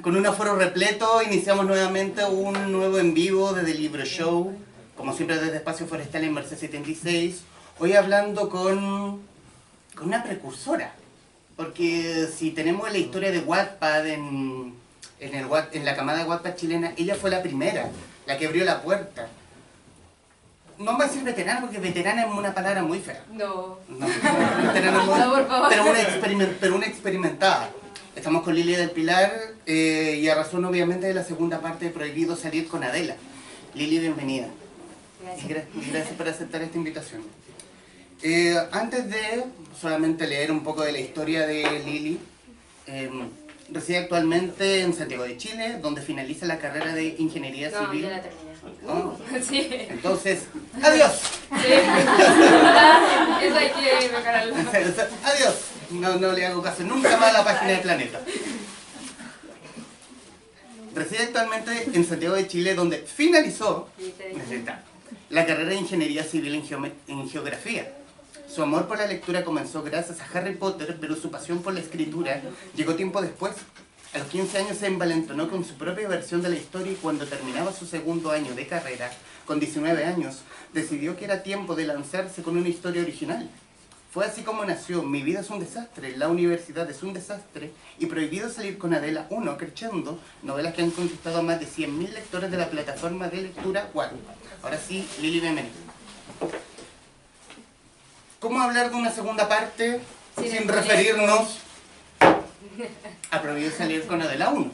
con un aforo repleto, iniciamos nuevamente un nuevo en vivo desde el Libro Show, como siempre desde Espacio Forestal en Merced 76. Hoy hablando con una precursora, porque si tenemos la historia de Wattpad en la camada de Wattpad chilena, ella fue la primera, la que abrió la puerta. No voy a decir veterana, porque veterana es una palabra muy fea. No. No, veterana muy, No, por favor. pero una experimentada. Estamos con Lili del Pilar y a razón obviamente de la segunda parte de Prohibido Salir con Adela. Lili, bienvenida. Gracias. Gracias por aceptar esta invitación. Antes de solamente leer un poco de la historia de Lili, reside actualmente en Santiago de Chile, donde finaliza la carrera de Ingeniería No, Civil. ya la terminé. ¿No? Sí. Entonces, ¡adiós! Sí. Eso hay que mejorarlo. ¡Adiós! No le hago caso nunca más a la página de Planeta. Reside actualmente en Santiago de Chile, donde finalizó la carrera de Ingeniería Civil en Geografía. Su amor por la lectura comenzó gracias a Harry Potter, pero su pasión por la escritura llegó tiempo después. A los 15 años se envalentonó con su propia versión de la historia y cuando terminaba su segundo año de carrera, con 19 años, decidió que era tiempo de lanzarse con una historia original. Fue así como nació Mi vida es un desastre, La universidad es un desastre y Prohibido salir con Adela 1, Crescendo, novelas que han conquistado a más de 100.000 lectores de la plataforma de lectura Wattpad. Ahora sí, Lili, bienvenida. ¿Cómo hablar de una segunda parte sin referirnos a Prohibido salir con Adela 1?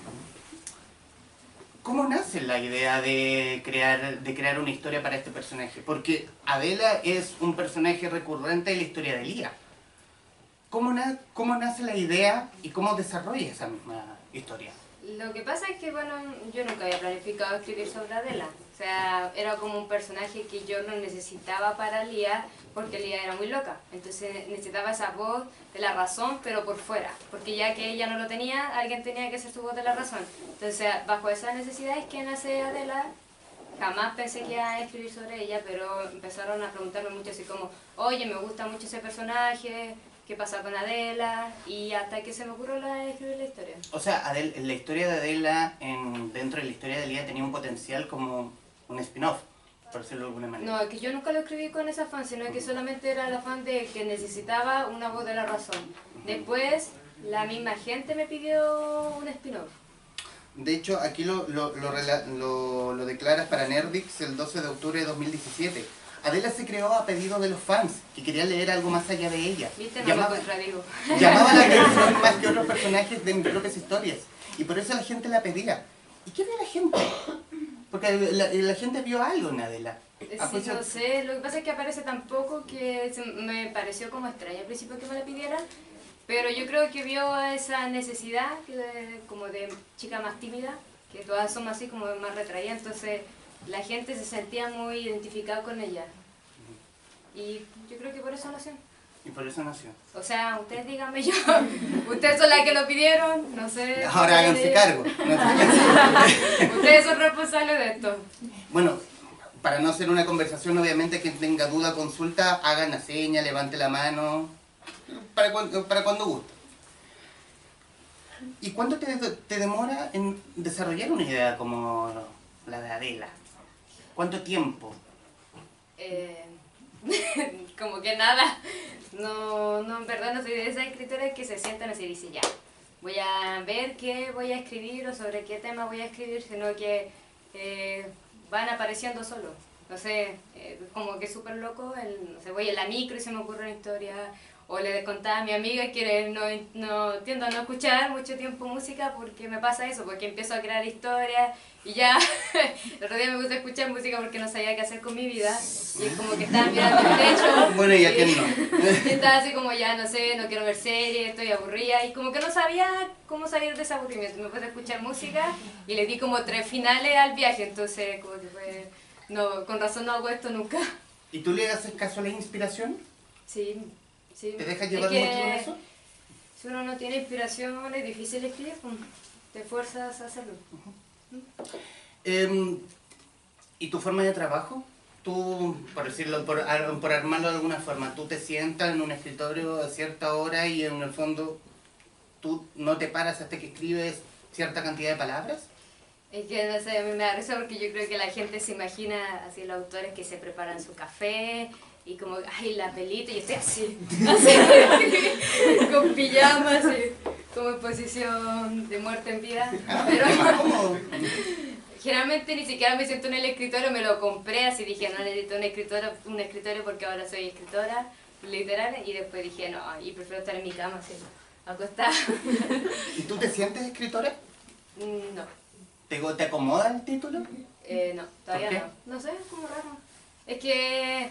¿Cómo nace la idea de crear una historia para este personaje? Porque Adela es un personaje recurrente en la historia de Lía. ¿Cómo nace la idea y cómo desarrolla esa misma historia? Lo que pasa es que, bueno, yo nunca había planificado escribir sobre Adela. O sea, era como un personaje que yo no necesitaba para Lía, porque Lía era muy loca. Entonces necesitaba esa voz de la razón, pero por fuera. Porque ya que ella no lo tenía, alguien tenía que ser su voz de la razón. Entonces, bajo esa necesidad es que nace Adela. Jamás pensé que iba a escribir sobre ella, pero empezaron a preguntarme mucho así como, oye, me gusta mucho ese personaje, ¿qué pasa con Adela? Y hasta que se me ocurrió escribir la historia. O sea, la historia de Adela dentro de la historia de Lía tenía un potencial como un spin-off, por decirlo de alguna manera. No, es que yo nunca lo escribí con ese afán, sino que solamente era el afán de que necesitaba una voz de la razón. Después, la misma gente me pidió un spin-off. De hecho, aquí lo declaras para Nerdix el 12 de octubre de 2017. Adela se creó a pedido de los fans, que querían leer algo más allá de ella. ¿Viste? No lo contradigo. Llamaba la atención más que otros personajes de mis propias historias. Y por eso la gente la pedía. ¿Y qué vio la gente? Porque la gente vio algo en Adela. Sí, no sé, lo que pasa es que aparece tan poco que me pareció como extraño al principio que me la pidieran, pero yo creo que vio esa necesidad como de chica más tímida, que todas son así como más retraídas, entonces la gente se sentía muy identificada con ella. Y yo creo que por eso nació. Y por eso nació. O sea, ustedes díganme yo, ustedes son las que lo pidieron, no sé. Ahora háganse cargo. Ustedes son responsables de esto. Bueno, para no hacer una conversación, obviamente quien tenga duda, consulta, haga una seña, levante la mano, para cuando guste. ¿Y cuánto te demora en desarrollar una idea como la de Adela? ¿Cuánto tiempo? Como que nada. No, en verdad no soy de esas escritoras que se sientan así y dicen ya, voy a ver qué voy a escribir o sobre qué tema voy a escribir, sino que van apareciendo solo. No sé, como que es súper loco, no sé, voy en la micro y se me ocurre una historia, o le contaba a mi amiga que no tiendo a no escuchar mucho tiempo música porque me pasa eso, porque empiezo a crear historias y ya, el otro día me gusta escuchar música porque no sabía qué hacer con mi vida y es como que estaba mirando el techo. Bueno, ¿y a quién no? Y estaba así como ya, no sé, no quiero ver series, estoy aburrida y como que no sabía cómo salir de ese aburrimiento. Me puse a escuchar música y le di como 3 finales al viaje, entonces como que fue, no, con razón no hago esto nunca. ¿Y tú le haces caso a la inspiración? Sí. Sí. ¿Te dejas llevar mucho en eso? Si uno no tiene inspiración es difícil escribir, pues, te fuerzas a hacerlo. ¿Y tu forma de trabajo? Tú, por decirlo, por armarlo de alguna forma, tú te sientas en un escritorio a cierta hora y en el fondo tú no te paras hasta que escribes cierta cantidad de palabras? Es que no sé, a mí me da risa porque yo creo que la gente se imagina así los autores que se preparan su café y como, ay, la pelita, y yo estoy así, con pijamas, así, como en posición de muerte en vida. Pero generalmente ni siquiera me siento en el escritorio, me lo compré, así dije, no necesito un escritorio porque ahora soy escritora literaria, y después dije, no, y prefiero estar en mi cama, así, acostada. ¿Y tú te sientes escritora? No. ¿Te acomoda el título? No, todavía no. No sé, es como raro. Es que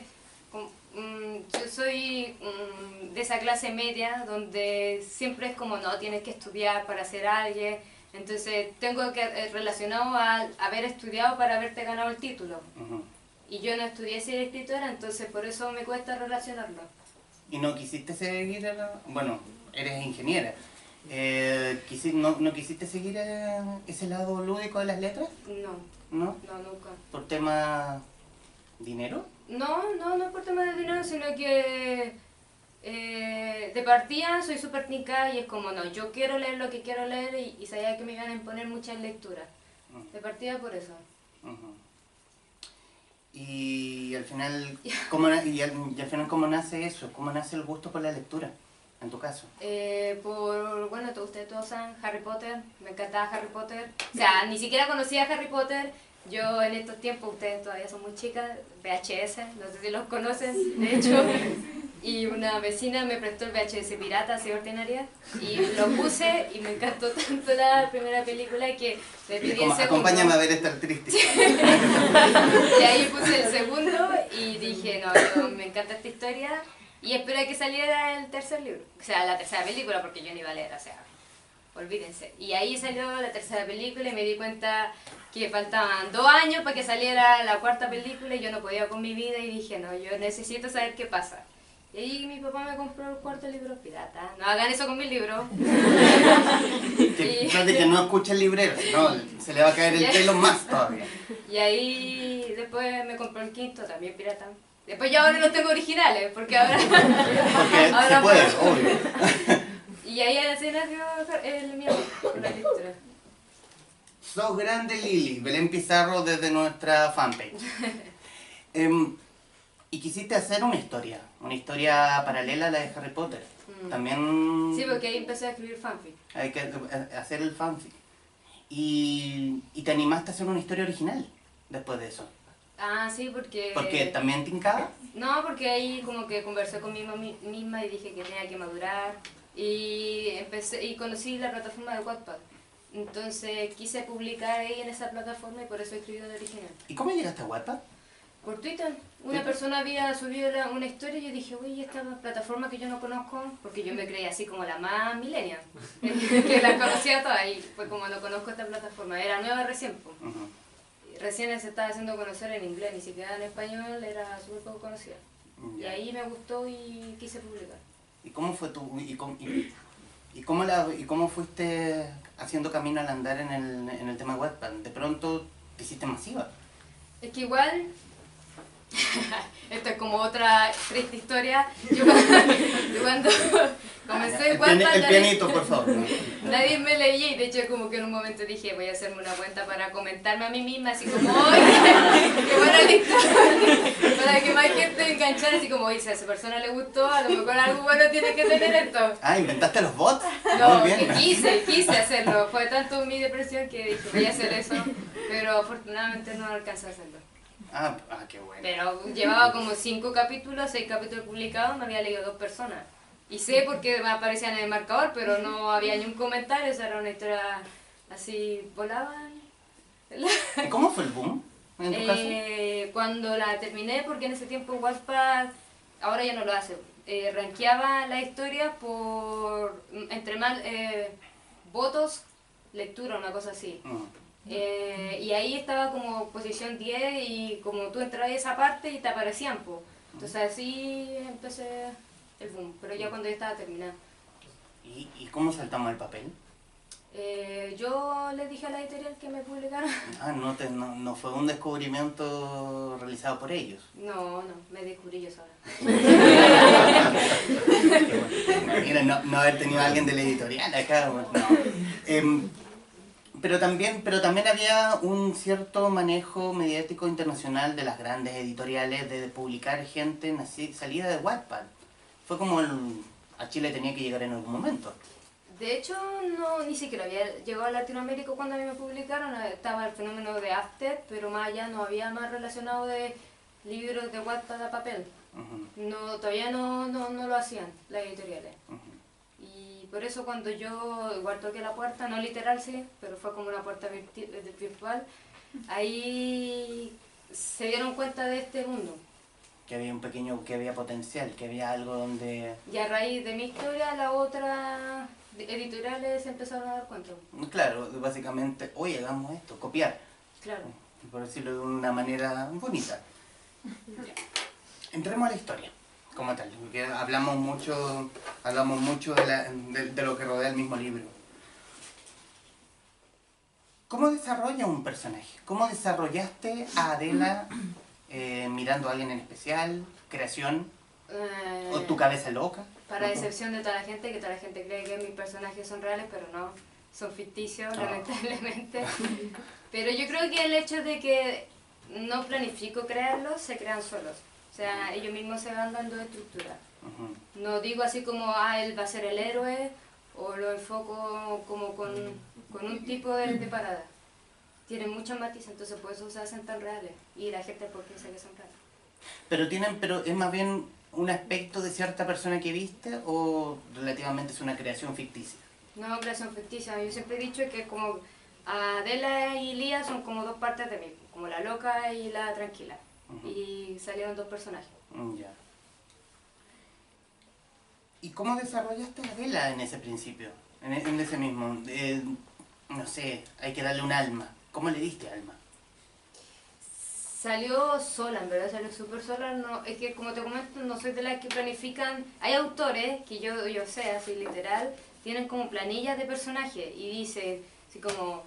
yo soy de esa clase media donde siempre es como, no, tienes que estudiar para ser alguien. Entonces tengo que relacionado a haber estudiado para haberte ganado el título. Y yo no estudié ser escritora, entonces por eso me cuesta relacionarlo. ¿Y no quisiste seguir, bueno, eres ingeniera, ¿no quisiste seguir ese lado lúdico de las letras? No. ¿No? No, nunca. ¿Por tema dinero? No por tema de dinero, sino que de partida soy súper tica y es como, no, yo quiero leer lo que quiero leer y sabía que me iban a imponer muchas lecturas. De partida por eso. Y al final, ¿cómo nace eso? ¿Cómo nace el gusto por la lectura, en tu caso? Bueno, ustedes todos saben, Harry Potter, me encantaba Harry Potter. O sea, ni siquiera conocía a Harry Potter. Yo en estos tiempos, ustedes todavía son muy chicas, VHS, no sé si los conocen, de hecho. Y una vecina me prestó el VHS pirata, así ordinaria, y lo puse y me encantó tanto la primera película que le pedí el segundo. Acompáñame a ver esta artística. Y ahí puse el segundo y dije, no, me encanta esta historia y esperé que saliera el tercer libro, o sea, la tercera película, porque yo no iba a leer, o sea, olvídense. Y ahí salió la tercera película y me di cuenta que faltaban 2 años para que saliera la cuarta película y yo no podía con mi vida y dije, no, yo necesito saber qué pasa. Y ahí mi papá me compró el cuarto libro pirata. No hagan eso con mis libros. Que no escucha el librero, no, se le va a caer el pelo más todavía. Y ahí después me compró el quinto, también pirata. Después ya ahora los tengo originales, porque ahora... Porque ahora se puede, obvio. Y ahí así nació el mío, con la lectura. Sos grande, Lili. Belén Pizarro desde nuestra fanpage. Y quisiste hacer una historia paralela a la de Harry Potter. También... Sí, porque ahí empecé a escribir fanfic. Hay que hacer el fanfic. Y te animaste a hacer una historia original después de eso. Ah, sí, porque... ¿Porque también te hincaba? No, porque ahí como que conversé conmigo misma y dije que tenía que madurar. Y conocí la plataforma de Wattpad. Entonces quise publicar ahí en esa plataforma y por eso escribí el original. ¿Y cómo llegaste a Wattpad? Por Twitter. Una persona había subido una historia y yo dije, uy, esta plataforma que yo no conozco, porque yo me creía así como la más millennial, que la conocía todas y fue como no conozco esta plataforma, era nueva recién. Recién se estaba haciendo conocer en inglés, ni siquiera en español, era súper poco conocida. Y ahí me gustó y quise publicar. ¿Y cómo fue cómo fuiste haciendo camino al andar en el tema de Wattpad? ¿De pronto te hiciste masiva? Es que igual, esto es como otra triste historia, yo cuando comencé en Wattpad... El pianito, por favor. Nadie me leía y de hecho como que en un momento dije voy a hacerme una cuenta para comentarme a mí misma así como ¡oye! ¡Qué buena lectura! Para que más gente enganchara así como oye, si a esa persona le gustó, a lo mejor algo bueno tiene que tener esto. Ah, ¿inventaste los bots? No, que quise hacerlo. Fue tanto mi depresión que dije voy a hacer eso, pero afortunadamente no alcancé a hacerlo. Ah, qué bueno. Pero llevaba como 5 capítulos, 6 capítulos publicados, me había leído 2 personas. Y sé porque me aparecían en el marcador, pero no había ni un comentario, esa era una historia así, volaban. ¿Y cómo fue el boom en tu caso? Cuando la terminé, porque en ese tiempo Wattpad, ahora ya no lo hace, rankeaba la historia por, entre más votos, lectura, una cosa así. Y ahí estaba como posición 10 y como tú entrabas a esa parte y te aparecían, pues. Entonces así empecé el boom, pero ya cuando ya estaba terminada. ¿Y cómo saltamos el papel? Yo les dije a la editorial que me publicaran. Ah, no fue un descubrimiento realizado por ellos. No, me descubrí yo sola. Mira, no haber tenido a alguien de la editorial acá. No. pero también había un cierto manejo mediático internacional de las grandes editoriales de publicar gente salida de Wattpad. Fue como a Chile tenía que llegar en algún momento. De hecho, no, ni siquiera había llegado a Latinoamérica cuando a mí me publicaron. Estaba el fenómeno de After, pero más allá no había más relacionado de libros de Wattpad a papel. No, todavía no lo hacían las editoriales. Y por eso cuando yo igual toqué la puerta, no literal sí, pero fue como una puerta virtual, ahí se dieron cuenta de este mundo. Que había potencial, que había algo donde... Y a raíz de mi historia, las otras editoriales se empezaron a dar cuenta. Claro, básicamente, oye, hagamos esto, copiar. Claro. Por decirlo de una manera bonita. Entremos a la historia, como tal, porque hablamos mucho de lo que rodea el mismo libro. ¿Cómo desarrolla un personaje? ¿Cómo desarrollaste a Adela mirando a alguien en especial? ¿Creación? ¿O tu cabeza loca? Para excepción de toda la gente, que toda la gente cree que mis personajes son reales, pero no, son ficticios, lamentablemente. Pero yo creo que el hecho de que no planifico crearlos, se crean solos. O sea, ellos mismos se van dando estructura. No digo así como, él va a ser el héroe, o lo enfoco como con un tipo de parada. Tienen muchos matices, entonces por eso se hacen tan reales. Y la gente por piensa que son reales. Pero es más bien un aspecto de cierta persona que viste, o relativamente es una creación ficticia. No, creación ficticia. Yo siempre he dicho que como Adela y Lía son como dos partes de mí, como la loca y la tranquila. Y salieron dos personajes. Ya. ¿Y cómo desarrollaste a Adela en ese principio? En ese mismo, no sé, hay que darle un alma. ¿Cómo le diste alma? Salió sola, en verdad salió súper sola. No, es que como te comento, no soy de las que planifican. Hay autores que yo sé, así literal, tienen como planillas de personajes y dicen, así como,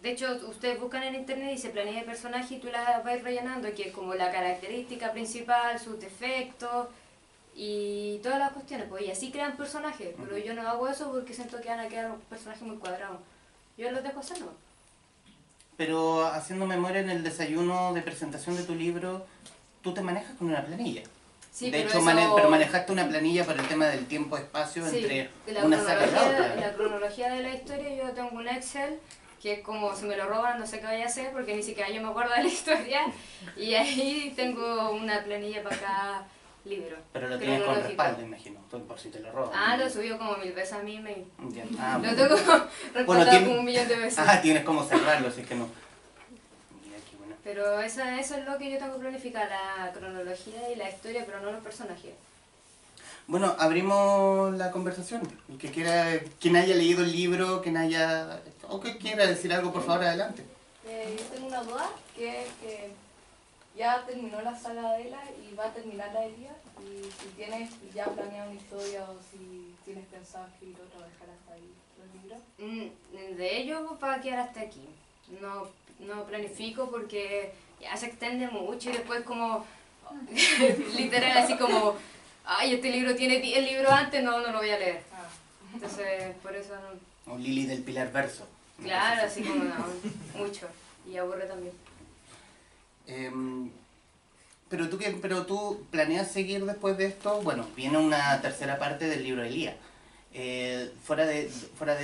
de hecho ustedes buscan en internet y dice planilla de personaje y tú la vas rellenando, que es como la característica principal, sus defectos y todas las cuestiones, pues y así crean personajes, pero yo no hago eso porque siento que van a quedar personajes muy cuadrados. Yo los dejo hacer, ¿no? Pero haciendo memoria en el desayuno de presentación de tu libro, tú te manejas con una planilla. Sí, de pero hecho, eso... pero manejaste una planilla para el tema del tiempo-espacio entre una saga y la otra. La cronología de la historia, yo tengo un Excel que es como si me lo roban no sé qué vaya a hacer porque ni siquiera yo me acuerdo de la historia y ahí tengo una planilla para cada libro. Pero lo tienes con respaldo, imagino, por si te lo roban. Lo subió como 1000 veces a mi email. Lo Bueno. tengo respaldado como 1.000.000 de veces. Tienes como cerrarlo, así que no. Mira, qué bueno. Pero eso es lo que yo tengo planificada, la cronología y la historia, pero no los personajes. Bueno, abrimos la conversación. El que quiera, quien haya leído el libro, o que quiera decir algo, por favor, adelante. Yo tengo una duda, que es que ya terminó la saga de Adela y va a terminar la de Lía, y si tienes ya planeado una historia o si tienes pensado escribir otra o dejar hasta ahí los libros. De ello va a quedar hasta aquí. No planifico porque ya se extiende mucho y después como literal así como este libro tiene 10 libros antes, no lo voy a leer. Entonces por eso no. O Lili del Pilar Verso. Claro, así como mucho. Y aburre también. Pero tú planeas seguir después de esto. Bueno, viene una tercera parte del libro de Lía. Fuera de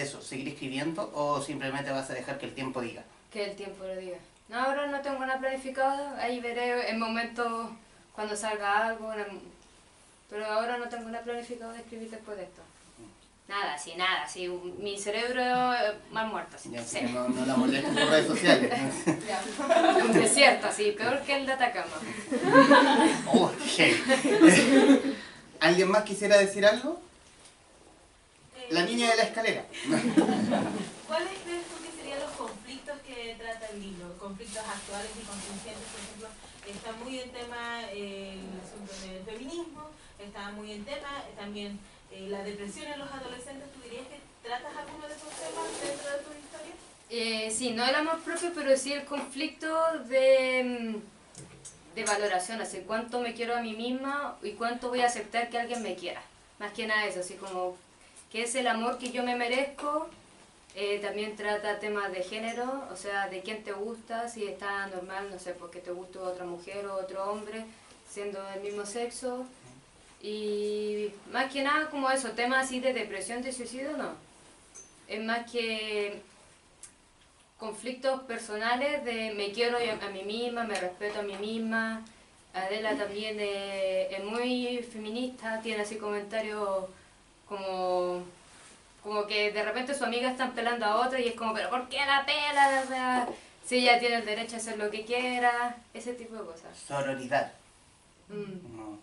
eso, ¿seguir escribiendo o simplemente vas a dejar que el tiempo diga? Que el tiempo lo diga. No, ahora no tengo nada planificado. Ahí veré el momento cuando salga algo. Pero ahora no tengo nada planificado de escribir después de esto. Nada, sí, mi cerebro mal muerto, así. Ya, Sí. no la molestes por redes sociales. Un desierto, así, peor que el de Atacama. Oh, ¿Alguien más quisiera decir algo? La niña de la escalera. ¿Cuáles crees tú que serían los conflictos que trata el libro? Conflictos actuales y contingentes, por ejemplo, está muy en tema el asunto del feminismo, está muy en tema también la depresión en los adolescentes. ¿Tú dirías que tratas alguno de esos temas dentro de tu historia? Sí, no el amor propio, pero sí el conflicto de valoración, así cuánto me quiero a mí misma y cuánto voy a aceptar que alguien me quiera. Más que nada eso, así como qué es el amor que yo me merezco También trata temas de género, o sea, de quién te gusta, si está normal, no sé, porque te gusta otra mujer o otro hombre, siendo del mismo sexo. Y más que nada como eso, temas así de depresión, de suicidio, no. Es más que conflictos personales de me quiero a mí misma, me respeto a mí misma. Adela también es muy feminista, tiene así comentarios como que de repente sus amigas están pelando a otra y es como, pero ¿por qué la pela? O sea, si ella tiene el derecho a hacer lo que quiera, ese tipo de cosas. Sororidad. Mm. No.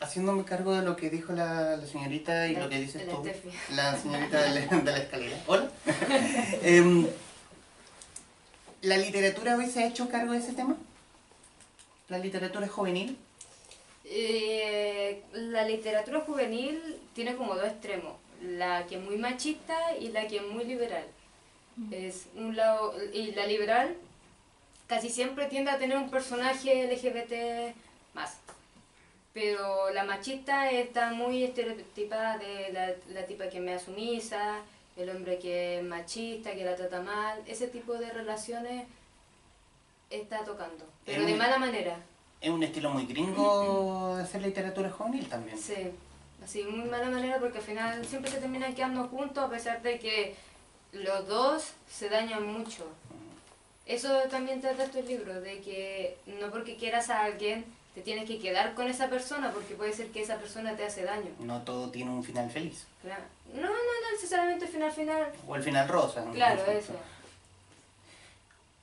Haciéndome cargo de lo que dijo la señorita y lo que dices tú, Estefi. la señorita de la escalera. Hola. ¿La literatura hoy se ha hecho cargo de ese tema? ¿La literatura juvenil? La literatura juvenil tiene como dos extremos, la que es muy machista y la que es muy liberal. Es un lado, y la liberal casi siempre tiende a tener un personaje LGBT más, pero la machista está muy estereotipada de la tipa que es media sumisa, el hombre que es machista, que la trata mal, ese tipo de relaciones está tocando, pero de mala manera. Es un estilo muy gringo de hacer literatura juvenil también. Sí, así muy mala manera porque al final siempre se terminan quedando juntos a pesar de que los dos se dañan mucho. Eso también trata este libro, de que no porque quieras a alguien te tienes que quedar con esa persona porque puede ser que esa persona te hace daño. No todo tiene un final feliz. Claro. No necesariamente final. O el final rosa. Claro, Incluso. eso.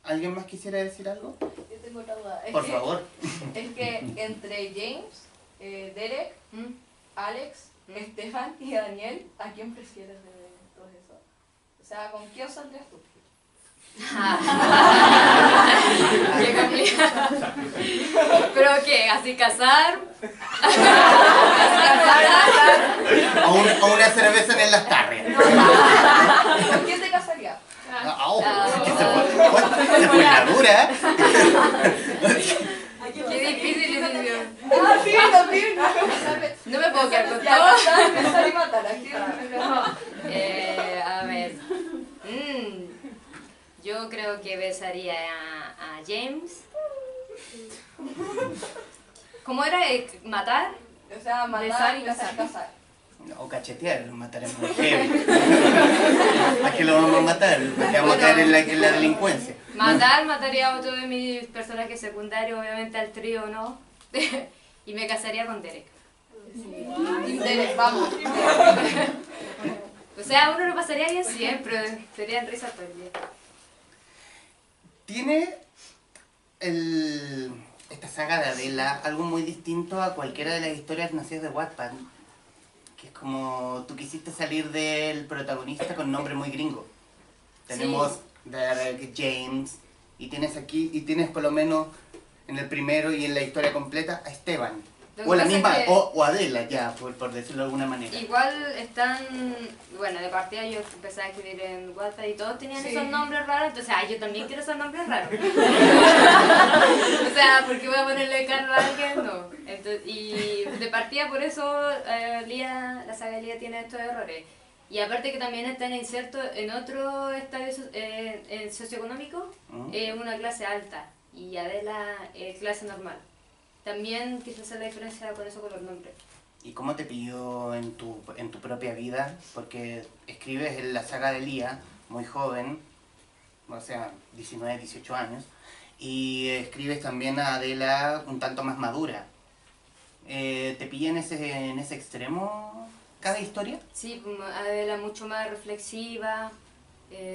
¿Alguien más quisiera decir algo? Yo tengo otra duda. Por favor. Es que entre James, Derek, ¿Mm? Alex, Estefan y Daniel, ¿a quién prefieres de todos esos? O sea, ¿con quién saldrías tú? Qué complicado. ¿Pero qué? ¿Así casar? O una cerveza en las tardes. ¿Con quién te casarías? Se fue la dura. Qué difícil decisión. Ah, sí, también. No me puedo quedar con Ya, todo. casar, besar y matar. ¿A quién? A ver. Yo creo que besaría a James. ¿Cómo era? ¿Matar? O sea, Besar matar, y besar, casar. O cachetear, lo mataremos muy heavy. ¿Para qué lo vamos a matar? Porque vamos a caer en la delincuencia. Mataría a otro de mis personajes secundarios, obviamente al trío, ¿no? Y me casaría con Derek. Derek, vamos. O sea, uno lo pasaría bien siempre, serían risas todo el día. Tiene esta saga de Adela algo muy distinto a cualquiera de las historias nacidas de Wattpad, que es como tú quisiste salir del protagonista con nombre muy gringo. Tenemos Derek, James, y tienes por lo menos en el primero y en la historia completa a Esteban. O la misma, o Adela, ya, por decirlo de alguna manera. Igual están, bueno, de partida yo empecé a escribir en Wattpad y todos tenían esos nombres raros, entonces, yo también quiero esos nombres raros. O sea, ¿por qué voy a ponerle Carlos a alguien? No. Entonces, y de partida por eso la saga Lía tiene estos errores. Y aparte que también están insertos en otro estadio socioeconómico, una clase alta, y Adela clase normal. También quise hacer la diferencia con eso con los nombres. ¿Y cómo te pilló en tu propia vida? Porque escribes en la saga de Lía, muy joven, o sea, 19, 18 años, y escribes también a Adela un tanto más madura. ¿Te pilla en ese extremo cada historia? Sí, Adela mucho más reflexiva,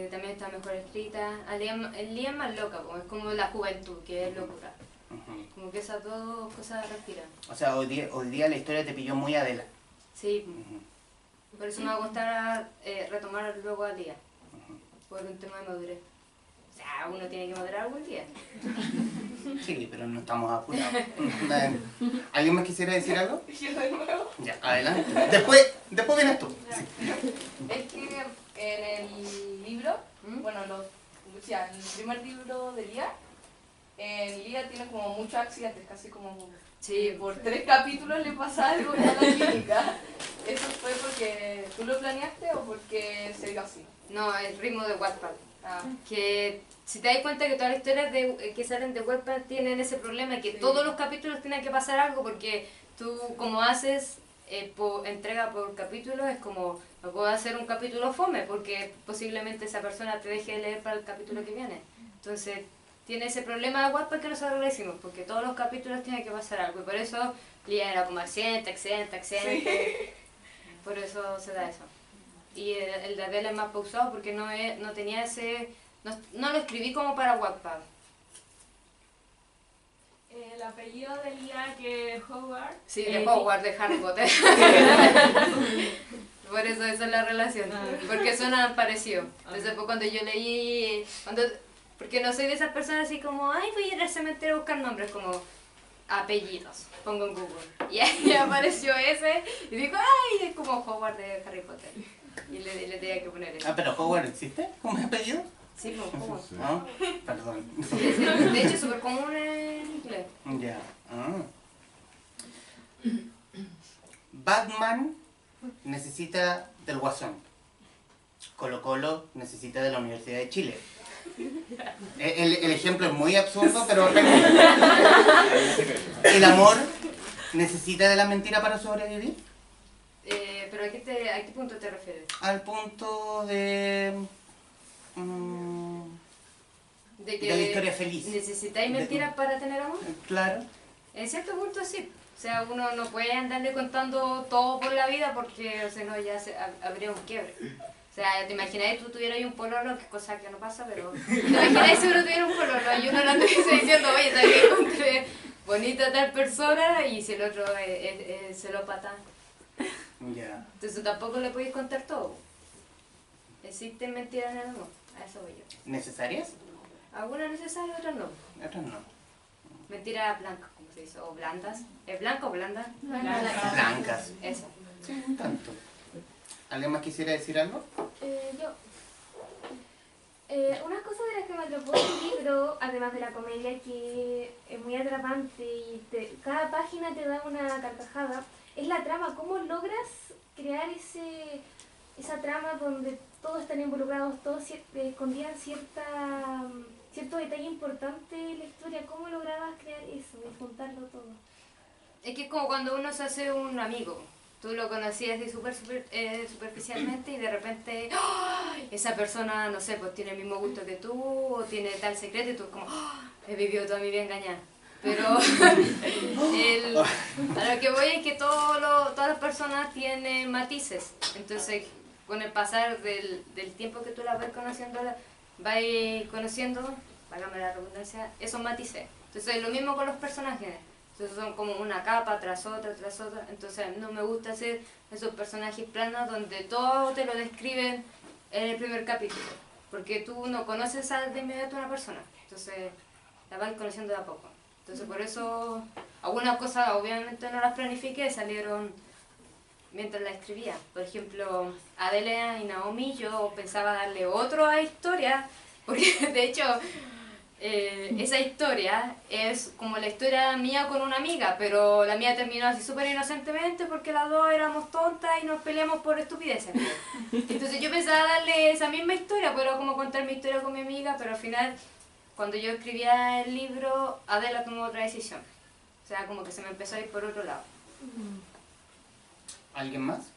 también está mejor escrita. Lía es más loca, es como la juventud, que es locura. Como que esas dos cosas respiran. O sea, hoy día la historia te pilló muy Adela. Sí, por eso me va a costar retomar luego a Lía, por un tema de madurez. O sea, uno tiene que madurar algún día. Sí, pero no estamos apurados. ¿Alguien más quisiera decir algo? Yo de nuevo. Ya, adelante. Después vienes tú. Sí. Es que en el libro, bueno, en el primer libro de Lía, en Lía tiene como muchos accidentes, casi como Sí. por 3 capítulos le pasa algo en la clínica. ¿Eso fue porque tú lo planeaste o porque se dio así? No, el ritmo de Wattpad. Ah, Que si te das cuenta que todas las historias que salen de Wattpad tienen ese problema, que Sí. todos los capítulos tienen que pasar algo, porque tú como haces entrega por capítulo, es como, no puedo hacer un capítulo fome, porque posiblemente esa persona te deje de leer para el capítulo que viene. Entonces, tiene ese problema de Wattpad que nosotros lo decimos, porque todos los capítulos tienen que pasar algo, y por eso Lía era como accidente. Por eso se da eso. Y el de Adele es más pausado porque no tenía ese... No lo escribí como para Wattpad. El apellido de Lía que Howard. Sí, de Hogwarts, de Harry Potter. Por eso esa es la relación. Porque suenan parecido. Entonces pues, cuando yo leí... porque no soy de esas personas así como, ay, voy a ir al cementerio a buscar nombres, como apellidos. Pongo en Google. Y ahí apareció ese y digo, ay, es como Hogwarts de Harry Potter. Y le tenía que poner eso. Ah, pero Howard existe como apellido. Sí, pues Hogwarts. ¿No? Perdón. De hecho es súper común en inglés. Ya. Ah. Batman necesita del Guasón. Colo Colo necesita de la Universidad de Chile. El ejemplo es muy absurdo, pero el amor necesita de la mentira para sobrevivir. Pero ¿a qué punto te refieres? Al punto de De de la historia feliz. ¿Necesitáis mentiras para tener amor? Claro. En cierto punto sí. O sea, uno no puede andarle contando todo por la vida porque, o sea, no, ya habría un quiebre. O sea, te imagináis tú tuvieras un pololo, que cosa que no pasa, pero te imagináis si uno tuviera un pololo y uno le anduviese diciendo, oye, ¿sabes que encontré bonita tal persona? Y si el otro es celópata. Ya. Entonces tampoco le podéis contar todo. Existen mentiras en el amor, a eso voy yo. ¿Necesarias? Algunas necesarias, otras no. Otras no. Mentiras blancas, como se dice, o blandas. ¿Es blanco o blanda? Blancas. Eso. Sí, un tanto. ¿Alguien más quisiera decir algo? Yo. Una cosa de las que me atrapó el libro, además de la comedia, que es muy atrapante y cada página te da una carcajada, es la trama. ¿Cómo logras crear esa trama donde todos están involucrados, todos escondían cierto detalle importante en la historia? ¿Cómo lograbas crear eso y juntarlo todo? Es que es como cuando uno se hace un amigo. Tú lo conocías así superficialmente y de repente ¡oh! Esa persona, no sé, pues tiene el mismo gusto que tú o tiene tal secreto y tú como ¡oh! He vivido toda mi vida engañada. Pero a lo que voy es que todas las personas tienen matices. Entonces, con el pasar del tiempo que tú la vas conociendo, válgame la redundancia, esos matices. Entonces, lo mismo con los personajes. Entonces son como una capa tras otra. Entonces no me gusta hacer esos personajes planos donde todo te lo describen en el primer capítulo. Porque tú no conoces de inmediato a una persona. Entonces la vas conociendo de a poco. Entonces por eso algunas cosas obviamente no las planifiqué, salieron mientras la escribía. Por ejemplo, Adele y Naomi yo pensaba darle otra historia. Porque de hecho... esa historia es como la historia mía con una amiga, pero la mía terminó así súper inocentemente porque las dos éramos tontas y nos peleamos por estupideces. Entonces yo pensaba darle esa misma historia, pero como contar mi historia con mi amiga, pero al final, cuando yo escribía el libro, Adela tomó otra decisión. O sea, como que se me empezó a ir por otro lado. ¿Alguien más?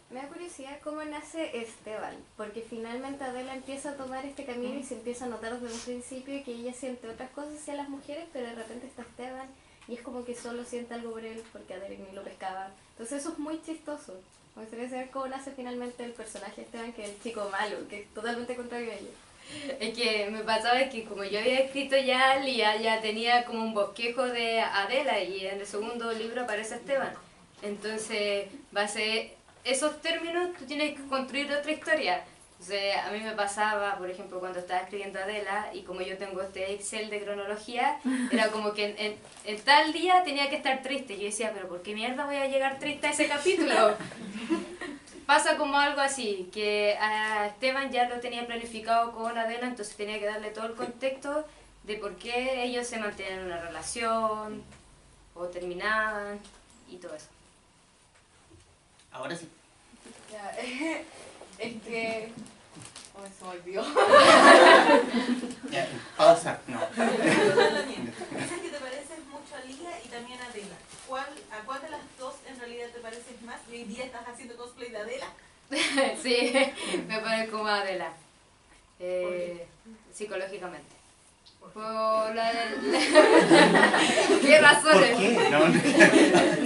Me da curiosidad cómo nace Esteban, porque finalmente Adela empieza a tomar este camino y se empieza a notar desde un principio que ella siente otras cosas hacia las mujeres, pero de repente está Esteban y es como que solo siente algo por él porque Adela ni lo pescaba. Entonces eso es muy chistoso. Me gustaría saber cómo nace finalmente el personaje Esteban, que es el chico malo, que es totalmente contrario a ella. Es que me pasaba que como yo había escrito ya a Lía, ya tenía como un bosquejo de Adela y en el segundo libro aparece Esteban. Entonces va a ser... Esos términos tú tienes que construir otra historia. Entonces, a mí me pasaba, por ejemplo, cuando estaba escribiendo Adela, y como yo tengo este Excel de cronología, era como que en tal día tenía que estar triste. Y yo decía, pero ¿por qué mierda voy a llegar triste a ese capítulo? Pasa como algo así, que a Esteban ya lo tenía planificado con Adela, entonces tenía que darle todo el contexto de por qué ellos se mantenían en una relación, o terminaban, y todo eso. Ahora sí. Ya, es que... Oh, se me olvidó. Ya, pausa. No. Dices que te pareces mucho a Lía y también a Adela. ¿A cuál de las dos en realidad te pareces más? ¿Y hoy día estás haciendo cosplay de Adela? Sí, me parezco como Adela. Psicológicamente. Por ¿Qué razones? ¿Por qué? No,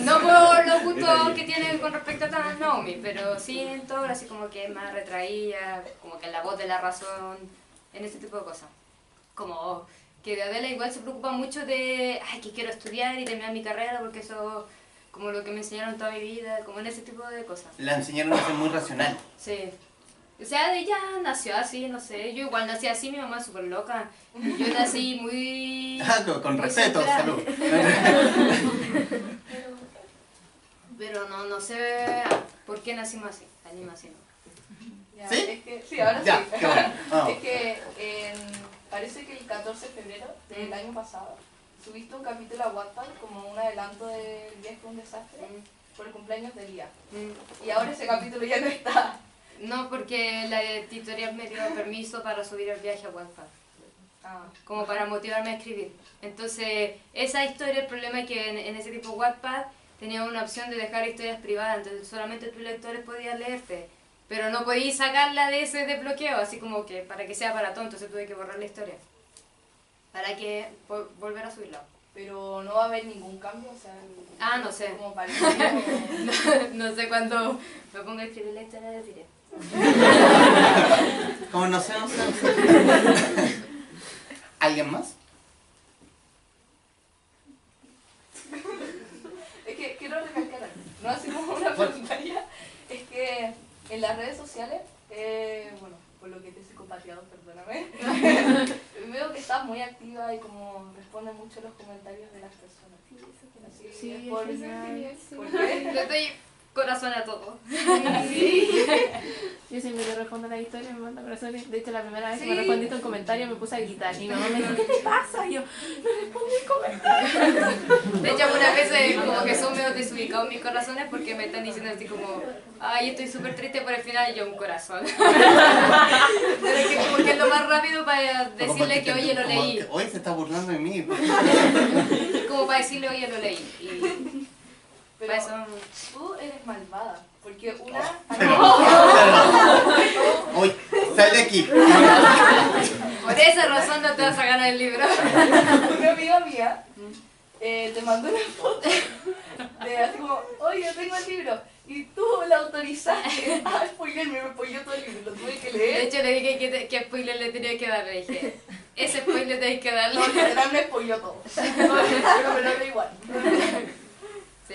No por los gustos que tiene con respecto a Naomi, pero siento así como que es más retraída, como que la voz de la razón, en ese tipo de cosas. Como que de Adela igual se preocupa mucho de, ay, que quiero estudiar y terminar mi carrera porque eso como lo que me enseñaron toda mi vida, como en ese tipo de cosas. la enseñaron a ser muy racional. Sí. O sea, ella nació así, no sé, yo igual nací así, mi mamá es súper loca. Yo nací muy... Con muy respeto, centrada. salud. Pero no sé por qué nacimos así, salimos así, ¿no? Ya, ¿Sí? Es que, sí, ahora Ya, sí. qué bueno. Vamos. Es que parece que el 14 de febrero del año pasado subiste un capítulo a Wattpad como un adelanto del viaje a un desastre por el cumpleaños de Lía. Y ahora ese capítulo ya no está. No, porque la editorial me dio permiso para subir el viaje a Wattpad, Ah, como para motivarme a escribir. Entonces, esa historia, el problema es que en ese tipo Wattpad tenía una opción de dejar historias privadas, entonces solamente tus lectores podían leerte, pero no podías sacarla de ese desbloqueo, así como que para que sea para todo, entonces tuve que borrar la historia, para que volver a subirla. pero no va a haber ningún cambio, o sea... No sé. Como parecido... No sé cuándo me ponga a escribir la historia de diré. Como no sé. ¿Alguien más? Es que quiero recalcar algo, no así como una preguntaria, es que en las redes sociales, bueno, por lo que te he psicopateado, perdóname, veo que estás muy activa y como responde mucho a los comentarios de las personas. Así que Sí, es por, es genial, sí. ¿por qué? Le doy corazón a todo. Yo siempre le respondo a la historia, me manda corazones. De hecho, la primera vez que Sí. me respondiste un comentario me puse a gritar. Y mi mamá me dijo, ¿qué te pasa? Y yo, no respondí el comentario. De hecho, algunas veces como que son medio desubicados mis corazones porque me están diciendo así como, ay, estoy súper triste por el final y yo un corazón. Pero es que como que es lo más rápido para decirle que oye lo leí. Hoy se está burlando de mí. Como para decirle oye lo leí. Y Pero para eso... tú eres malvada, porque una... Hoy, sal de aquí. Por esa razón no te vas a ganar el libro. Una amiga mía te mandó una foto de así como, oye, tengo el libro, y tú la autorizaste a spoilerme, me spoiló todo el libro, lo tuve que De leer. hecho le dije que spoiler le tenía que dar. Le dije, ese spoiler tenéis que darle. No, literal me spoiló todo, pero me lo leo igual. Sí,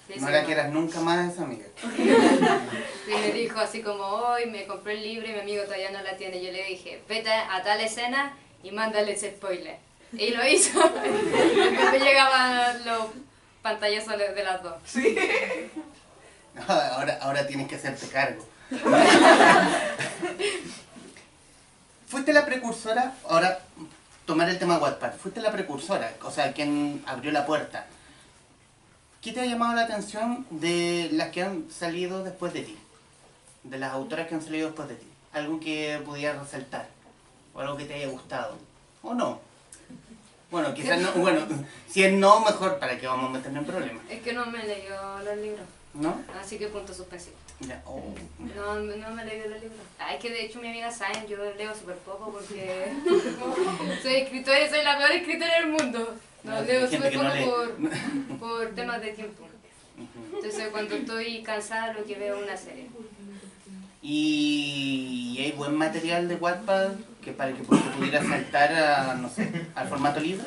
sí, No sí, la quieras nunca más esa amiga. Sí, me dijo así como, hoy me compré el libro y mi amigo todavía no la tiene. Yo le dije, vete a tal escena y mándale ese spoiler. Y lo hizo. Después me llegaban los pantallazos de las dos. Sí. Ahora tienes que hacerte cargo. Fuiste la precursora, ahora tomar el tema Wattpad, fuiste la precursora, o sea, quien abrió la puerta. ¿Qué te ha llamado la atención de las que han salido después de ti? De las autoras que han salido después de ti. Algo que pudiera resaltar, o algo que te haya gustado, o no. Bueno, quizás no, bueno, si es no, mejor, ¿para qué vamos a meternos en problemas? Es que no me leyó los libros, ¿No? así que punto suspensivo. Ya, oh. No me leí los libros. Es que de hecho mi amiga saben, yo leo súper poco porque soy escritora y soy la peor escritora del mundo. No, No, leo hay gente súper que no poco por temas de tiempo. Entonces cuando estoy cansada lo que veo es una serie. Y hay buen material de Wattpad que para que pudiera saltar a, no sé, al formato libro.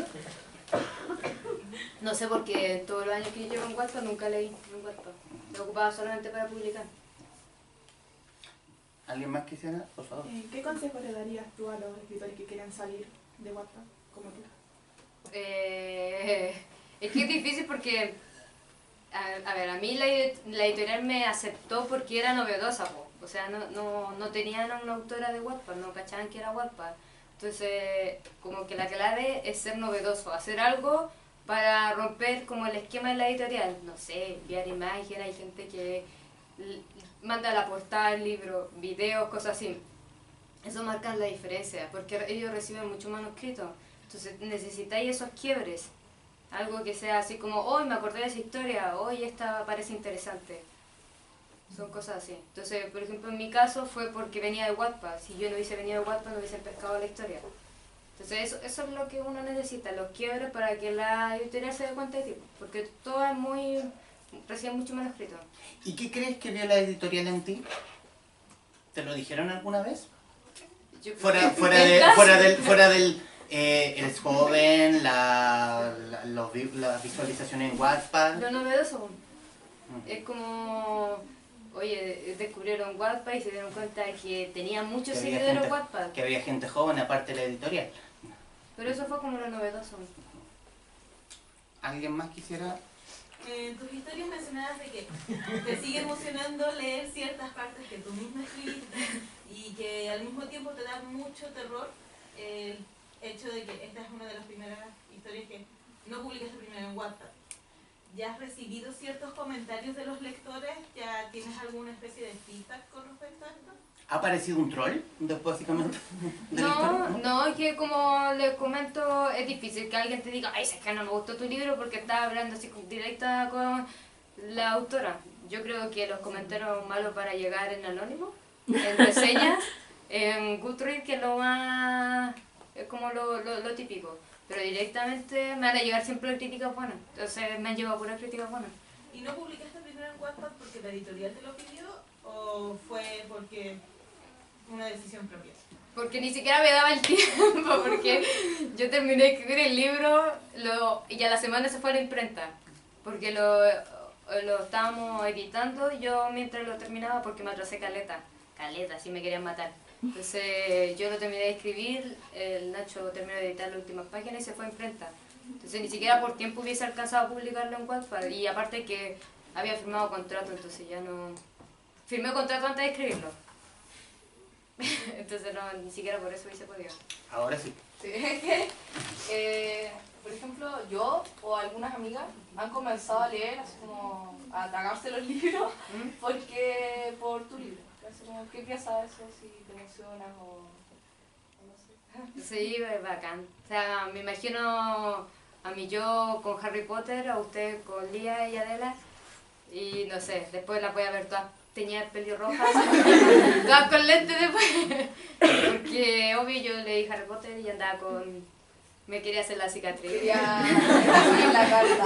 No sé porque en todos los años que llevo en Wattpad nunca leí en Wattpad. Me ocupaba solamente para publicar. ¿Alguien más quisiera? Por favor. ¿Qué consejo le darías tú a los escritores que quieren salir de Wattpad como tú? Es que es difícil porque, a ver, a mí la editorial me aceptó porque era novedosa, po. O sea, no tenían a una autora de Wattpad, no cachaban que era Wattpad. Entonces, como que la clave es ser novedoso, hacer algo para romper como el esquema de la editorial. No sé, enviar imagen, hay gente que manda la portada del libro, videos, cosas así. Eso marca la diferencia, porque ellos reciben muchos manuscritos. Entonces necesitáis esos quiebres. Algo que sea así como, hoy me acordé de esa historia, hoy esta parece interesante. Son cosas así. Entonces, por ejemplo, en mi caso fue porque venía de Wattpad. Si yo no hubiese venido de Wattpad, no hubiesen pescado la historia. Entonces, eso es lo que uno necesita, los quiebres para que la editorial se dé cuenta de ti. Porque todo es muy... recibe mucho manuscrito. ¿Y qué crees que vio la editorial en ti? ¿Te lo dijeron alguna vez? Fuera del eres joven, las visualizaciones en Wattpad. Lo novedoso es como, oye, descubrieron Wattpad y se dieron cuenta de que tenía muchos seguidores Wattpad. Que había gente joven aparte de la editorial. Pero eso fue como lo novedoso. ¿Alguien más quisiera? En tus historias mencionabas de que te sigue emocionando leer ciertas partes que tú misma escribiste y que al mismo tiempo te da mucho terror el hecho de que esta es una de las primeras historias que no publicaste primero en Wattpad. ¿Ya has recibido ciertos comentarios de los lectores? ¿Ya tienes alguna especie de feedback con respecto a esto? ¿Ha aparecido un troll, básicamente? No, es que como les comento, es difícil que alguien te diga, ay, es que no me gustó tu libro porque estaba hablando así directa con la autora. Yo creo que los comentarios malos para llegar en anónimo, en reseñas, en Goodreads, que es lo más, es como lo típico. Pero directamente me van a llegar siempre críticas buenas, entonces me han llevado puras críticas buenas. ¿Y no publicaste primero en Wattpad porque la editorial te lo pidió o fue porque una decisión propia? Porque ni siquiera me daba el tiempo, porque yo terminé de escribir el libro y a la semana se fue a la imprenta, porque lo estábamos editando yo mientras lo terminaba porque me atrasé caleta, así me querían matar. Entonces yo lo terminé de escribir, el Nacho terminó de editar las últimas páginas y se fue a imprenta. Entonces ni siquiera por tiempo hubiese alcanzado a publicarlo en Wattpad, y aparte que había firmado contrato, entonces ya no... Firmé contrato antes de escribirlo. Entonces no, ni siquiera por eso hubiese podido. Ahora sí. Sí, es que, por ejemplo, yo o algunas amigas han comenzado a leer, así como a tragarse los libros, por tu libro. Así como, ¿qué piensas de eso? Si te emociona o no sé. Sí, es bacán. O sea, me imagino a mí yo con Harry Potter, a usted con Lía y Adela, y no sé, después las voy a ver todas teñidas pelirrojas, todas con lentes después, porque obvio yo leí Harry Potter y andaba con... me quería hacer la cicatriz. Quería escribir la carta.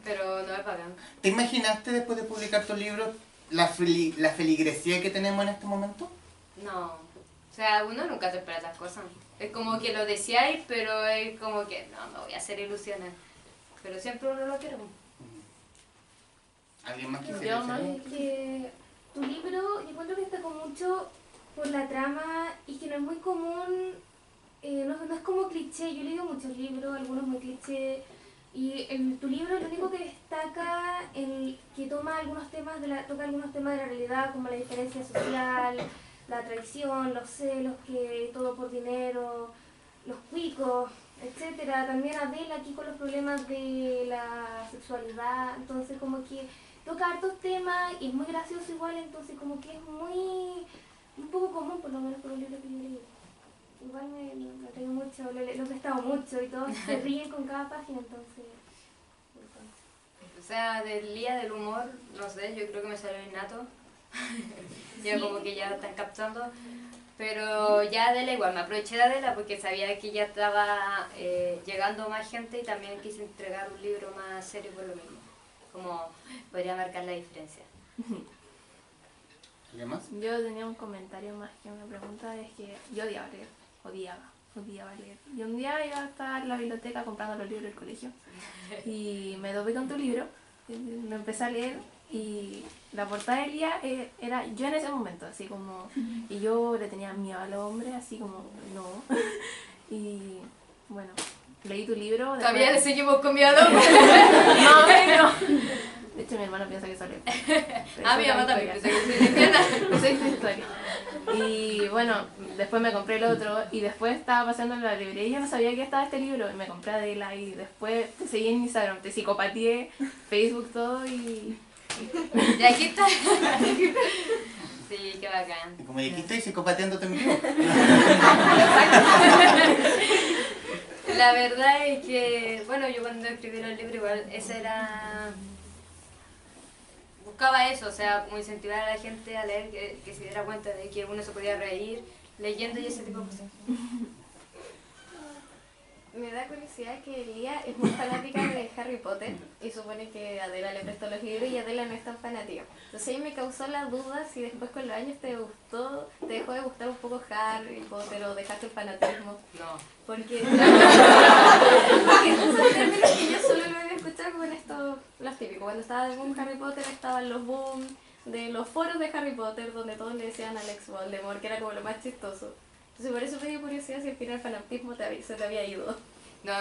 Pero no es bacán. ¿Te imaginaste después de publicar tu libro la feligresía que tenemos en este momento? No, o sea, uno nunca se espera esas cosas. Es como que lo deseáis, pero es como que no, me voy a hacer ilusiones. Pero siempre uno lo quiere. ¿Alguien más quisiera decir? Que tu libro, yo encuentro que destacó mucho por la trama y que no es muy común, no es como cliché. Yo he leído muchos libros, algunos muy cliché, y en tu libro lo único que destaca el que toma algunos temas toca algunos temas de la realidad, como la diferencia social, la traición, los celos, que todo por dinero, los cuicos, etcétera. También Adela aquí con los problemas de la sexualidad, entonces como que toca hartos temas y es muy gracioso igual, entonces como que es un poco común, por lo menos por un libro que yo leí. Igual me atrae mucho, lo he prestado mucho y todos se ríen con cada página, entonces... O sea, del día del humor, no sé, yo creo que me salió innato. Ya como que ya están captando. Pero ya Adela igual, me aproveché de Adela porque sabía que ya estaba llegando más gente y también quise entregar un libro más serio por lo mismo. Como podría marcar la diferencia. ¿Alguien más? Yo tenía un comentario más que una pregunta, es que yo odiaba leer, odiaba leer. Y un día iba a estar en la biblioteca comprando los libros del colegio y me topé con tu libro, lo empecé a leer y la portada del día era yo en ese momento, así como, y yo le tenía miedo a los hombres, así como, no. Y bueno, leí tu libro. Todavía le seguimos con miedo. No. De hecho, mi hermano piensa que soy Mi mamá también piensa que soy lesbiana. Esa es tu historia. Y bueno, después me compré el otro y después estaba pasando en la librería y yo no sabía que estaba este libro y me compré Adela y después te seguí en Instagram, te psicopateé, Facebook, todo y Y aquí está. Sí, qué bacán. Y como aquí estoy psicopateándote en vivo. La verdad es que, bueno, yo cuando escribí el libro igual, ese era... Buscaba eso, o sea, como incentivar a la gente a leer, que se diera cuenta de que uno se podía reír leyendo y ese tipo de cosas. Me da curiosidad que Lía es muy fanática de Harry Potter y supone que Adela le prestó los libros y Adela no es tan fanática. Entonces ahí me causó la duda si después con los años te dejó de gustar un poco Harry Potter o dejaste el fanatismo. No. Porque esos son términos que yo solo lo había escuchado como en estos, los típicos. Cuando estaba el boom Harry Potter estaban los boom de los foros de Harry Potter donde todos le decían Alex Voldemort, que era como lo más chistoso. Entonces por eso me dio curiosidad si al final el fanatismo se te había ido. No.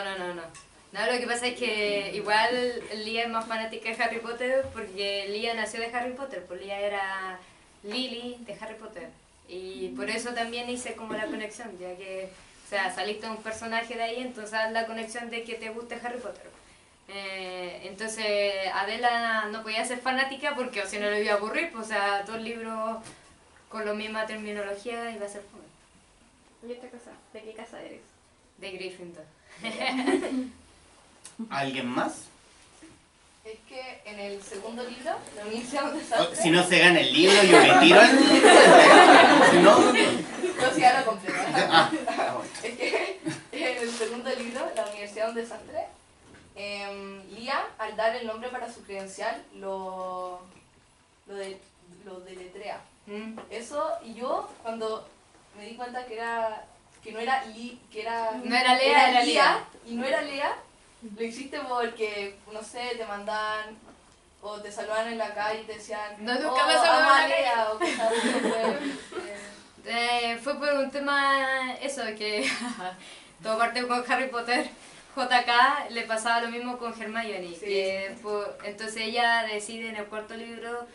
No, lo que pasa es que igual Lía es más fanática de Harry Potter porque Lía nació de Harry Potter, pues Lía era Lily de Harry Potter. Y por eso también hice como la conexión, ya que, o sea, saliste un personaje de ahí, entonces haz la conexión de que te guste Harry Potter. Entonces Adela no podía ser fanática porque o si no le iba a aburrir, pues, o sea, todo el libro con la misma terminología iba a ser fome. ¿Y esta cosa? ¿De qué casa eres? De Gryffindor. ¿Alguien más? Es que en el segundo libro, La Universidad de un Desastre, Si no se gana el libro, yo me tiro al... Si no... no, si ya lo completo. Ah, bueno. Es que en el segundo libro, La Universidad de un Desastre, Lía, al dar el nombre para su credencial, lo deletrea. Eso, y yo cuando me di cuenta que no era Lea, era Lía. Y no era Lea, lo hiciste porque, no sé, te mandaban o te saludaban en la calle y te decían No, nunca me saludaban en la Lea, o cosas así. Fue por un tema, eso, que todo parte con Harry Potter. JK le pasaba lo mismo con Hermione. Sí. Entonces ella decide en el cuarto libro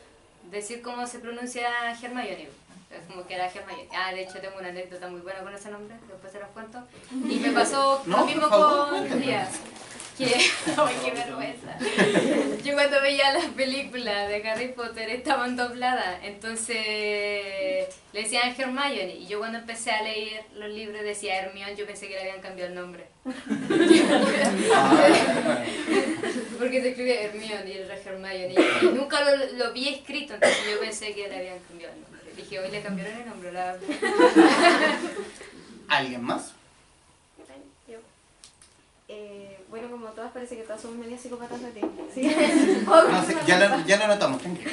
decir cómo se pronuncia Hermione. Es como que era Hermione. De hecho tengo una anécdota muy buena con ese nombre, después se los cuento. Y me pasó No, lo mismo por favor, con cuéntame. Lía. ¡Ay, qué vergüenza! Yo cuando veía las películas de Harry Potter estaban dobladas, entonces le decían Hermione, y yo cuando empecé a leer los libros decía Hermione, yo pensé que le habían cambiado el nombre. Porque se escribe Hermione y era Hermione, y nunca lo vi escrito, entonces yo pensé que le habían cambiado el nombre. Dije, hoy le cambiaron el nombre, la verdad. ¿Alguien más? Yo. Bueno, como todas parece que todas somos medias psicópatas de ti. ¿Sí? No, sí, ya lo notamos, tranquilo.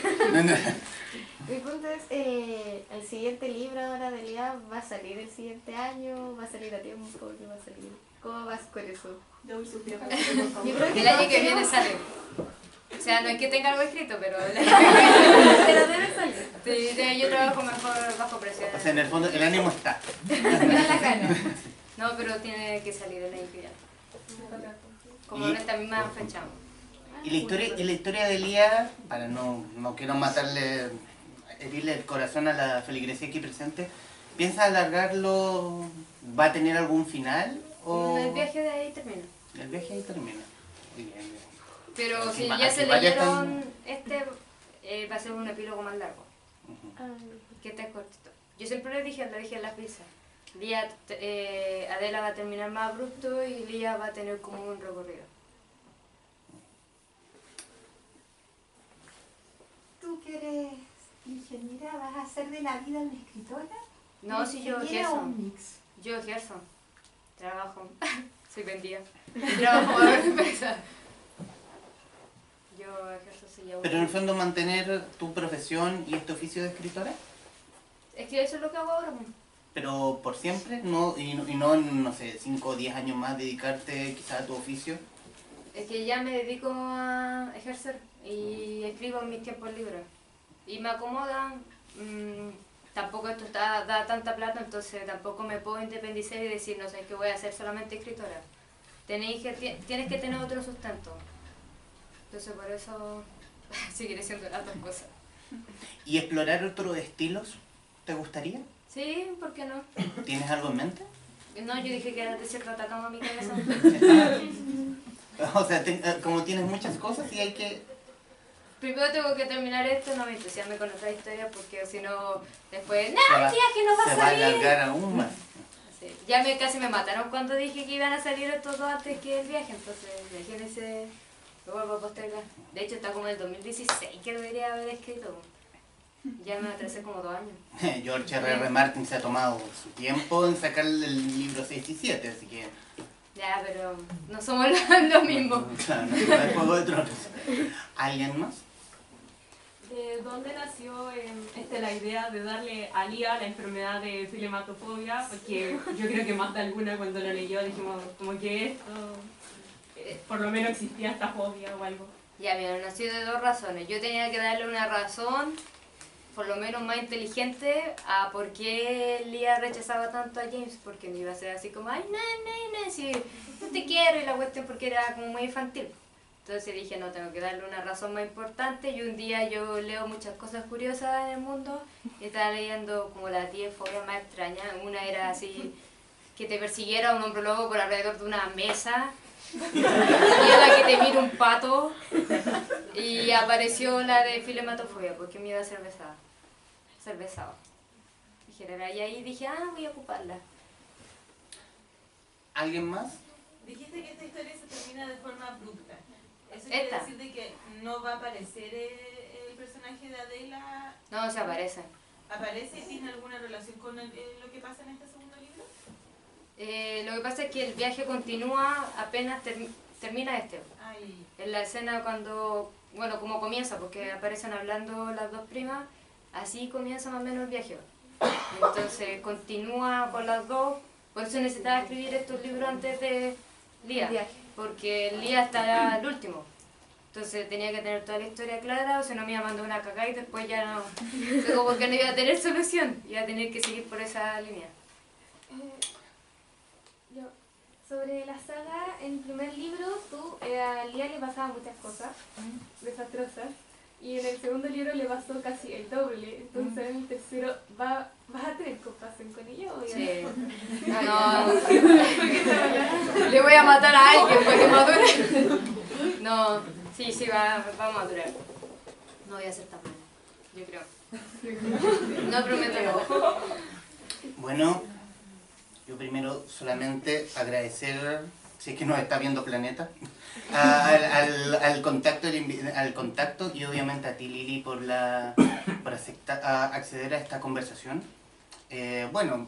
Mi punto es, el siguiente libro ahora de Lía va a salir el siguiente año, va a salir a tiempo, ¿qué va a salir? ¿Cómo vas con eso? Yo voy subiendo. Yo creo que El año todos que viene queremos- sale. O sea, no es que tenga algo escrito, pero Pero debe salir. sí, yo trabajo mejor bajo presión. O sea, en el fondo, el ánimo está. Me da la gana. No, pero tiene que salir el año que viene. Como en esta misma fecha. Y la historia de Lía, para no quiero herirle el corazón a la feligresía aquí presente, ¿piensa alargarlo? ¿Va a tener algún final? ¿O El viaje de ahí termina. el viaje ahí termina? Muy bien, bien. Pero Así si va- ya así se vaya leyeron va a ser un epílogo más largo. Ujú. Que este es cortito. Yo siempre le dije en la pizza. Adela va a terminar más abrupto y Lía va a tener como un recorrido. Tú que eres ingeniera, ¿vas a hacer de la vida una escritora? No, si yo ¿Ingeniera o Gerson. un mix? Yo Gerson. Trabajo. Soy vendida. Trabajo para una empresa. Yo Gerson se lleva. Pero en el fondo mantener tu profesión y este oficio de escritora, Es que eso es lo que hago ahora. Pues. pero por siempre, no en, no sé, 5 o 10 años más dedicarte quizás a tu oficio. Es que ya me dedico a ejercer y escribo en mis tiempos libres. Y me acomodan. Tampoco esto da tanta plata, entonces tampoco me puedo independizar y decir, no sé, que voy a ser solamente escritora. Tienes que tener otro sustento. Entonces por eso seguiré siendo las dos cosas. ¿Y explorar otros estilos te gustaría? Sí, ¿por qué no? ¿Tienes algo en mente? No, yo dije que era de cierto atacama a mi cabeza. O sea, como tienes muchas cosas y hay que primero tengo que terminar esto, no me entusiasme con otra historia porque si no, después, Se ¡no, va- el viaje no va Se a va a salir! alargar aún más. Sí. Ya casi me mataron cuando dije que iban a salir estos dos antes que el viaje, entonces imagínense, lo vuelvo a postergar. De hecho está como en el 2016 que lo debería haber escrito. Ya me atrasé como 2 años. George R.R. Martin se ha tomado su tiempo en sacar el libro 6 y 7, así que... Ya, pero no somos lo mismo. Claro, no es Juego de Tronos. ¿Alguien más? ¿De dónde nació la idea de darle a Lía la enfermedad de filematofobia? Porque yo creo que más de alguna cuando lo leyó dijimos como que esto, por lo menos existía esta fobia o algo. Ya, mira, nació de 2 razones. Yo tenía que darle una razón, por lo menos más inteligente, a por qué Lía rechazaba tanto a James, porque no iba a ser así como, ay, no, si no te quiero, y la cuestión porque era como muy infantil. Entonces dije, no, tengo que darle una razón más importante, y un día yo leo muchas cosas curiosas en el mundo, y estaba leyendo como las 10 fobias más extrañas. Una era así, que te persiguiera un hombre lobo por alrededor de una mesa, y la que te mira un pato, y apareció la de filematofobia, porque me iba a ser besada. Ser besado. Y ahí dije, voy a ocuparla. ¿Alguien más? Dijiste que esta historia se termina de forma abrupta. ¿Eso Esta. quiere decir de que no va a aparecer el personaje de Adela? No, se aparece. ¿Aparece y tiene alguna relación con lo que pasa en este segundo libro? Lo que pasa es que el viaje continúa apenas termina este. Ay. En la escena cuando, bueno, como comienza, porque aparecen hablando las 2 primas, así comienza más o menos el viaje. Entonces continúa con las 2, por eso necesitaba escribir estos libros antes de Lía, porque Lía está al último. Entonces tenía que tener toda la historia clara, o si no me iba a mandar una cagada y después ya no, luego porque no iba a tener solución, iba a tener que seguir por esa línea. Sobre la saga, en el primer libro, a Lía le pasaban muchas cosas desastrosas, y en el segundo libro le pasó casi el doble. Entonces en el tercero, ¿vas a tener compasión con ella o ya Sí. No. Le voy a matar a alguien para que madure. No, sí, va a madurar. No voy a ser tan mala, yo creo. No prometo nada. Bueno, yo primero solamente agradecer, si es que nos está viendo Planeta, al contacto y obviamente a ti, Lili, por acceder a esta conversación. Bueno,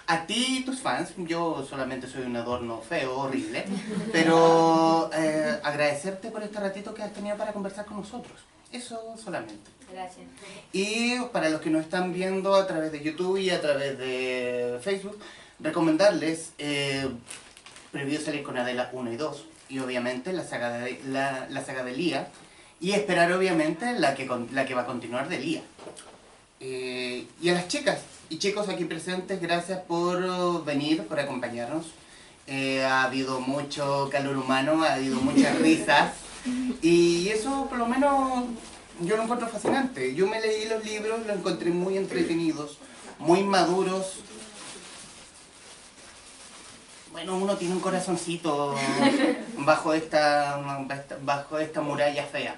a ti y tus fans, yo solamente soy un adorno feo, horrible, pero agradecerte por este ratito que has tenido para conversar con nosotros. Eso solamente. Gracias. Y para los que nos están viendo a través de YouTube y a través de Facebook, recomendarles Prohibido salir con Adela 1 y 2, y obviamente la saga de Lía, y esperar obviamente la que va a continuar de Lía. Y a las chicas y chicos aquí presentes, gracias por venir, por acompañarnos. Ha habido mucho calor humano, ha habido muchas risas, y eso por lo menos yo lo encuentro fascinante. Yo me leí los libros, los encontré muy entretenidos, muy maduros. Bueno, uno tiene un corazoncito bajo esta muralla fea.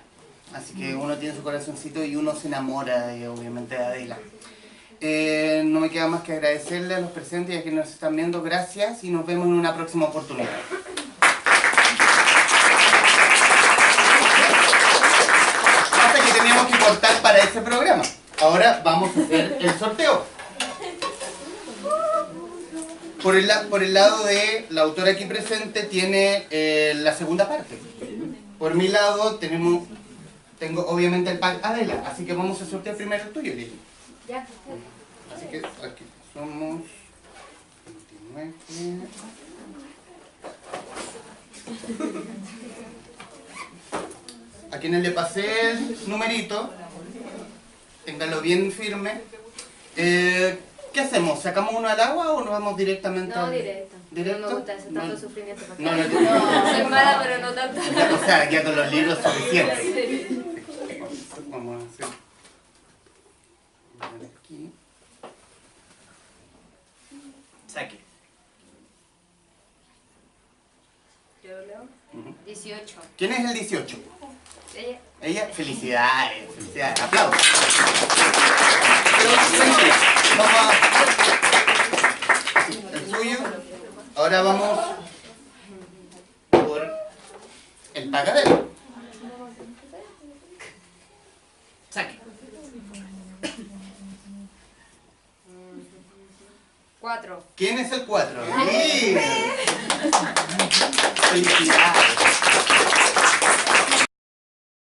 Así que uno tiene su corazoncito y uno se enamora, obviamente, de Adela. No me queda más que agradecerle a los presentes y a quienes nos están viendo. Gracias y nos vemos en una próxima oportunidad. Hasta que teníamos que cortar para este programa. Ahora vamos a hacer el sorteo. Por el lado de la autora aquí presente tiene la segunda parte. Por mi lado tengo obviamente el pack Adela, así que vamos a sortear primero el tuyo, Lili. Ya. Así que aquí somos 29. A quienes le pasé el numerito, ténganlo bien firme. ¿Qué hacemos? ¿Sacamos uno al agua o nos vamos directamente No, al... directo. ¿Directo? No me gusta ese tanto sufrimiento. No, Soy mala, pero no tanto. O sea, ya con los libros suficientes. Vamos a hacer... Aquí. Saque. Yo leo. 18. ¿Quién es el 18? Ella, felicidades, felicidades, aplausos. Pero, vamos a... El suyo. Ahora vamos por el pagadero. Saque. 4. ¿Quién es el 4? ¡Sí! Felicidades.